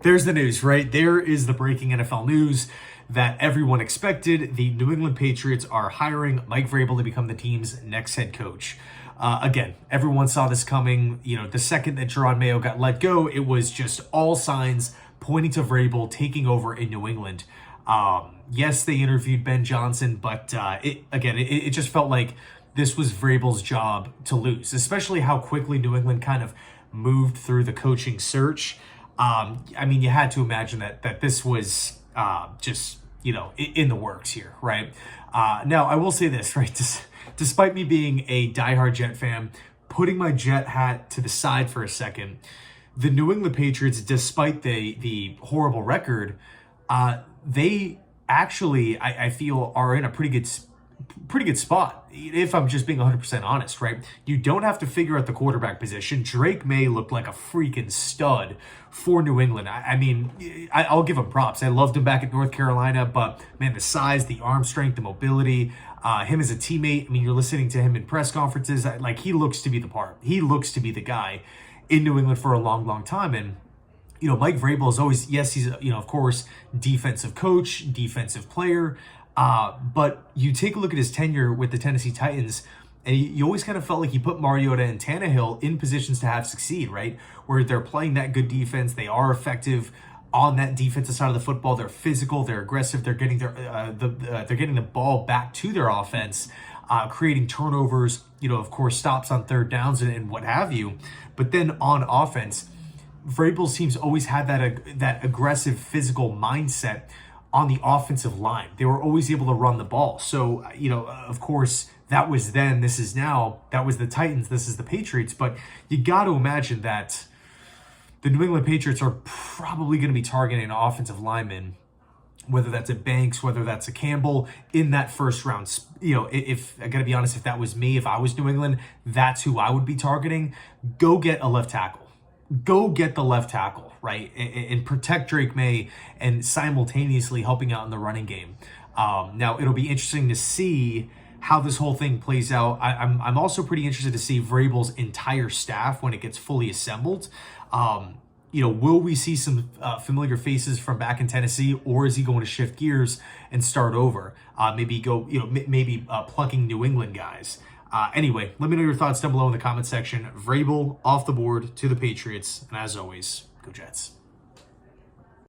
There's the news, right? There is the breaking NFL news that everyone expected. The New England Patriots are hiring Mike Vrabel to become the team's next head coach. Again, everyone saw this coming. You know, the second that Jerod Mayo got let go, it was just all signs pointing to Vrabel taking over in New England. Yes, they interviewed Ben Johnson, but it just felt like this was Vrabel's job to lose, especially how quickly New England kind of moved through the coaching search. I mean, you had to imagine that this was just, you know, in the works here, right? Now, I will say this, right? Despite me being a diehard Jet fan, putting my Jet hat to the side for a second, the New England Patriots, despite the horrible record, they actually, I feel, are in a pretty good spot, if I'm just being 100% honest, right? You don't have to figure out the quarterback position. Drake May looked like a freaking stud for New England. I mean, I'll give him props. I loved him back at North Carolina, but man, the size, the arm strength, the mobility, him as a teammate, I mean, you're listening to him in press conferences, like he looks to be the part. He looks to be the guy in New England for a long, long time. And you know, Mike Vrabel is always, yes, he's, you know, of course, defensive coach, defensive player. But you take a look at his tenure with the Tennessee Titans, and you always kind of felt like he put Mariota and Tannehill in positions to have succeed, right? Where they're playing that good defense, they are effective on that defensive side of the football. They're physical, they're aggressive, they're getting they're getting the ball back to their offense, creating turnovers, you know, of course, stops on third downs and what have you. But then on offense, Vrabel's teams always had that aggressive physical mindset on the offensive line. They were always able to run the ball. So, you know, of course, that was then, this is now. That was the Titans, this is the Patriots. But you got to imagine that the New England Patriots are probably going to be targeting an offensive lineman, whether that's a Banks, whether that's a Campbell, in that first round. You know, if I got to be honest, if that was me, if I was New England, that's who I would be targeting. Go get a left tackle. Go get the left tackle, right? And protect Drake May and simultaneously helping out in the running game. Now, it'll be interesting to see how this whole thing plays out. I'm also pretty interested to see Vrabel's entire staff when it gets fully assembled. You know, will we see some familiar faces from back in Tennessee, or is he going to shift gears and start over? Maybe go, you know, maybe plucking New England guys. Anyway, let me know your thoughts down below in the comment section. Vrabel off the board to the Patriots. And as always, go Jets.